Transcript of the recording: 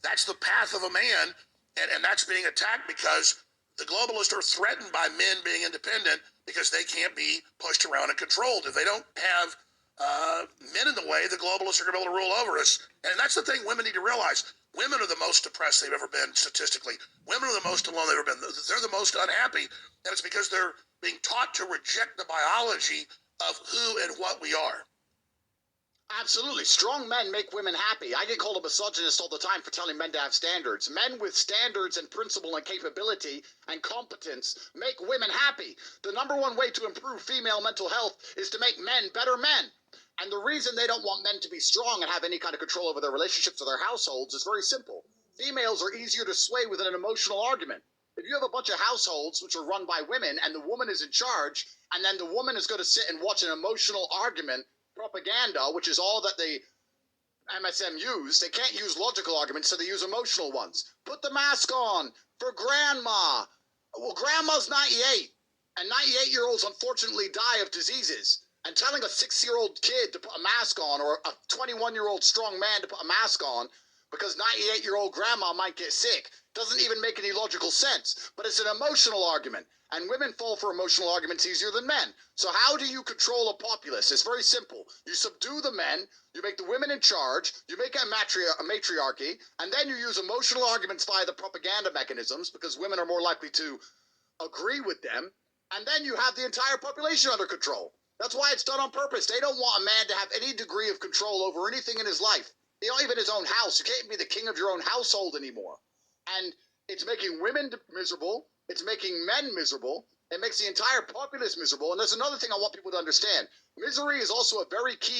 That's the path of a man, and that's being attacked because the globalists are threatened by men being independent because they can't be pushed around and controlled. If they don't have men in the way, the globalists are going to be able to rule over us. And that's the thing women need to realize. Women are the most depressed they've ever been statistically. Women are the most alone they've ever been. They're the most unhappy, and it's because they're being taught to reject the biology of who and what we are. Absolutely. Strong men make women happy. I get called a misogynist all the time for telling men to have standards. Men with standards and principle and capability and competence make women happy. The number one way to improve female mental health is to make men better men. And the reason they don't want men to be strong and have any kind of control over their relationships or their households is very simple. Females are easier to sway with an emotional argument. If you have a bunch of households which are run by women and the woman is in charge, and then the woman is going to sit and watch an emotional argument, propaganda, which is all that the MSM use. They can't use logical arguments, so they use emotional ones. Put the mask on for grandma. Well, grandma's 98, and 98-year-olds unfortunately die of diseases. And telling a 6-year-old kid to put a mask on, or a 21-year-old strong man to put a mask on because 98-year-old grandma might get sick, doesn't even make any logical sense. But it's an emotional argument. And women fall for emotional arguments easier than men. So how do you control a populace? It's very simple. You subdue the men, you make the women in charge, you make a matriarchy, and then you use emotional arguments via the propaganda mechanisms, because women are more likely to agree with them, and then you have the entire population under control. That's why it's done on purpose. They don't want a man to have any degree of control over anything in his life. Even his own house. You can't be the king of your own household anymore. And it's making women miserable. It's making men miserable. It makes the entire populace miserable. And there's another thing I want people to understand. Misery is also a very key